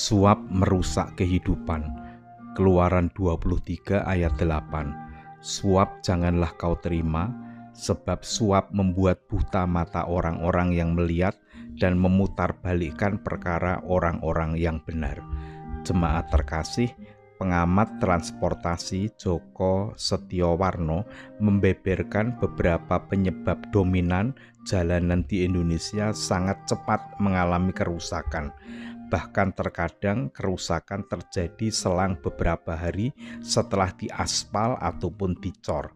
Suap merusak kehidupan. Keluaran 23 ayat 8. Suap janganlah kau terima, sebab suap membuat buta mata orang-orang yang melihat dan memutarbalikkan perkara orang-orang yang benar. Jemaat terkasih, pengamat transportasi Joko Setiowarno membeberkan beberapa penyebab dominan jalanan di Indonesia sangat cepat mengalami kerusakan. Bahkan terkadang kerusakan terjadi selang beberapa hari setelah diaspal ataupun dicor.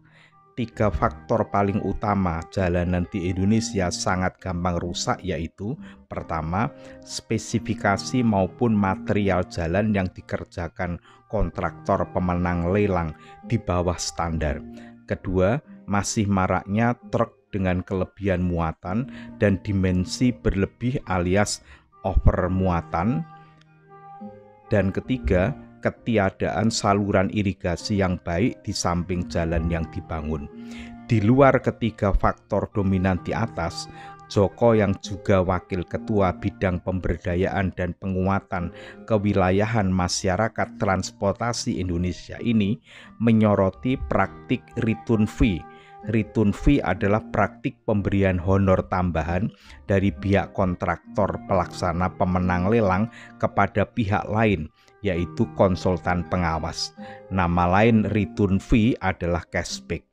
3 faktor paling utama jalanan di Indonesia sangat gampang rusak, yaitu pertama, spesifikasi maupun material jalan yang dikerjakan kontraktor pemenang lelang di bawah standar. Kedua, masih maraknya truk dengan kelebihan muatan dan dimensi berlebih alias over muatan. Dan ketiga, ketiadaan saluran irigasi yang baik di samping jalan yang dibangun. Di luar ketiga faktor dominan di atas, Joko yang juga Wakil Ketua Bidang Pemberdayaan dan Penguatan Kewilayahan Masyarakat Transportasi Indonesia ini menyoroti praktik return fee. Return fee adalah praktik pemberian honor tambahan dari pihak kontraktor pelaksana pemenang lelang kepada pihak lain, yaitu konsultan pengawas. Nama lain return fee adalah cashback.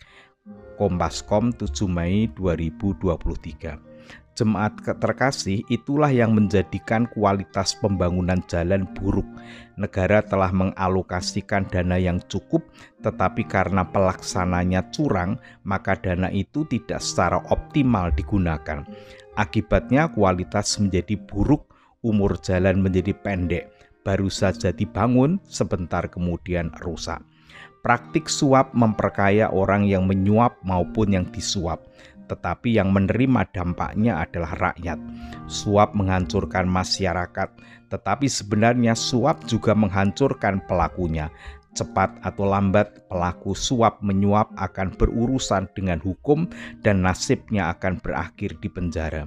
Kompas.com 7 Mei 2023. Jemaat terkasih, itulah yang menjadikan kualitas pembangunan jalan buruk. Negara telah mengalokasikan dana yang cukup, tetapi karena pelaksananya curang, maka dana itu tidak secara optimal digunakan. Akibatnya kualitas menjadi buruk, umur jalan menjadi pendek, baru saja dibangun, sebentar kemudian rusak. Praktik suap memperkaya orang yang menyuap maupun yang disuap, tetapi yang menerima dampaknya adalah rakyat. Suap menghancurkan masyarakat, tetapi sebenarnya suap juga menghancurkan pelakunya. Cepat atau lambat, pelaku suap menyuap akan berurusan dengan hukum dan nasibnya akan berakhir di penjara.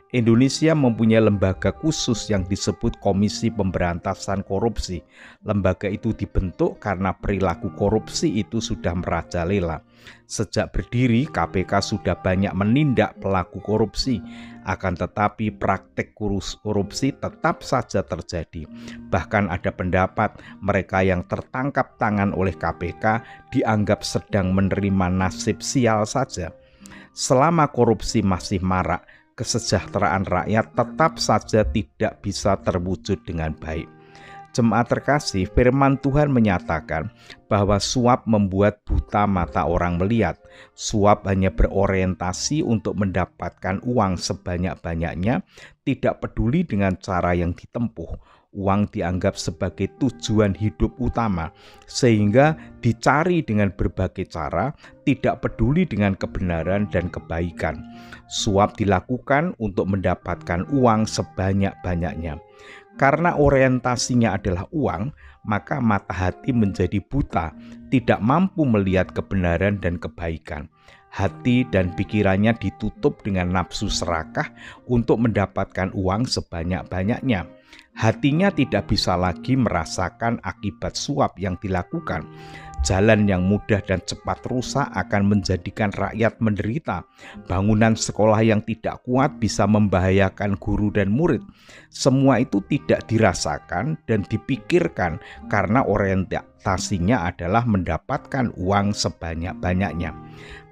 Indonesia mempunyai lembaga khusus yang disebut Komisi Pemberantasan Korupsi. Lembaga itu dibentuk karena perilaku korupsi itu sudah merajalela. Sejak berdiri, KPK sudah banyak menindak pelaku korupsi. Akan tetapi praktek korupsi tetap saja terjadi. Bahkan ada pendapat mereka yang tertangkap tangan oleh KPK dianggap sedang menerima nasib sial saja. Selama korupsi masih marak, kesejahteraan rakyat tetap saja tidak bisa terwujud dengan baik. Jemaat terkasih, firman Tuhan menyatakan bahwa suap membuat buta mata orang melihat. Suap hanya berorientasi untuk mendapatkan uang sebanyak-banyaknya, tidak peduli dengan cara yang ditempuh. Uang dianggap sebagai tujuan hidup utama, sehingga dicari dengan berbagai cara, tidak peduli dengan kebenaran dan kebaikan. Suap dilakukan untuk mendapatkan uang sebanyak-banyaknya. Karena orientasinya adalah uang, maka mata hati menjadi buta, tidak mampu melihat kebenaran dan kebaikan. Hati dan pikirannya ditutup dengan nafsu serakah untuk mendapatkan uang sebanyak-banyaknya. Hatinya tidak bisa lagi merasakan akibat suap yang dilakukan. Jalan yang mudah dan cepat rusak akan menjadikan rakyat menderita. Bangunan sekolah yang tidak kuat bisa membahayakan guru dan murid. Semua itu tidak dirasakan dan dipikirkan karena orientasinya adalah mendapatkan uang sebanyak-banyaknya.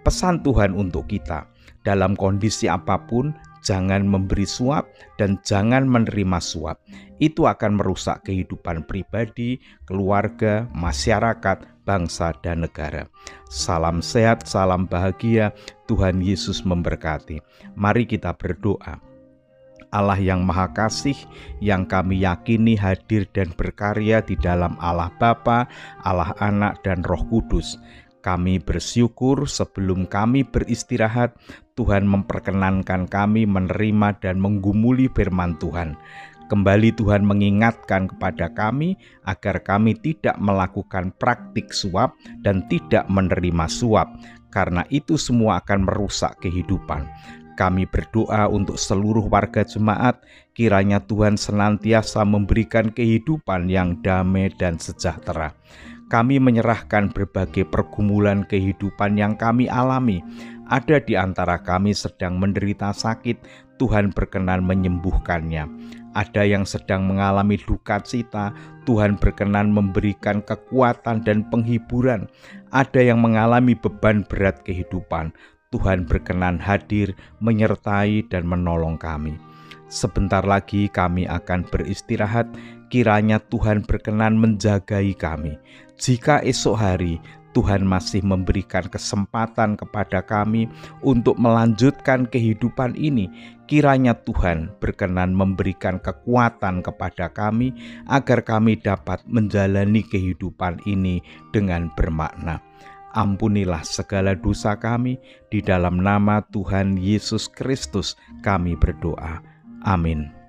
Pesan Tuhan untuk kita, dalam kondisi apapun, jangan memberi suap dan jangan menerima suap. Itu akan merusak kehidupan pribadi, keluarga, masyarakat, bangsa, dan negara. Salam sehat, salam bahagia, Tuhan Yesus memberkati. Mari kita berdoa. Allah yang Maha Kasih, yang kami yakini hadir dan berkarya di dalam Allah Bapa, Allah Anak, dan Roh Kudus. Kami bersyukur sebelum kami beristirahat, Tuhan memperkenankan kami menerima dan menggumuli firman Tuhan. Kembali Tuhan mengingatkan kepada kami agar kami tidak melakukan praktik suap dan tidak menerima suap, karena itu semua akan merusak kehidupan. Kami berdoa untuk seluruh warga jemaat, kiranya Tuhan senantiasa memberikan kehidupan yang damai dan sejahtera. Kami menyerahkan berbagai pergumulan kehidupan yang kami alami. Ada di antara kami sedang menderita sakit, Tuhan berkenan menyembuhkannya. Ada yang sedang mengalami duka cita, Tuhan berkenan memberikan kekuatan dan penghiburan. Ada yang mengalami beban berat kehidupan, Tuhan berkenan hadir, menyertai dan menolong kami. Sebentar lagi kami akan beristirahat, kiranya Tuhan berkenan menjagai kami. Jika esok hari Tuhan masih memberikan kesempatan kepada kami untuk melanjutkan kehidupan ini, kiranya Tuhan berkenan memberikan kekuatan kepada kami agar kami dapat menjalani kehidupan ini dengan bermakna. Ampunilah segala dosa kami, di dalam nama Tuhan Yesus Kristus kami berdoa. Amin.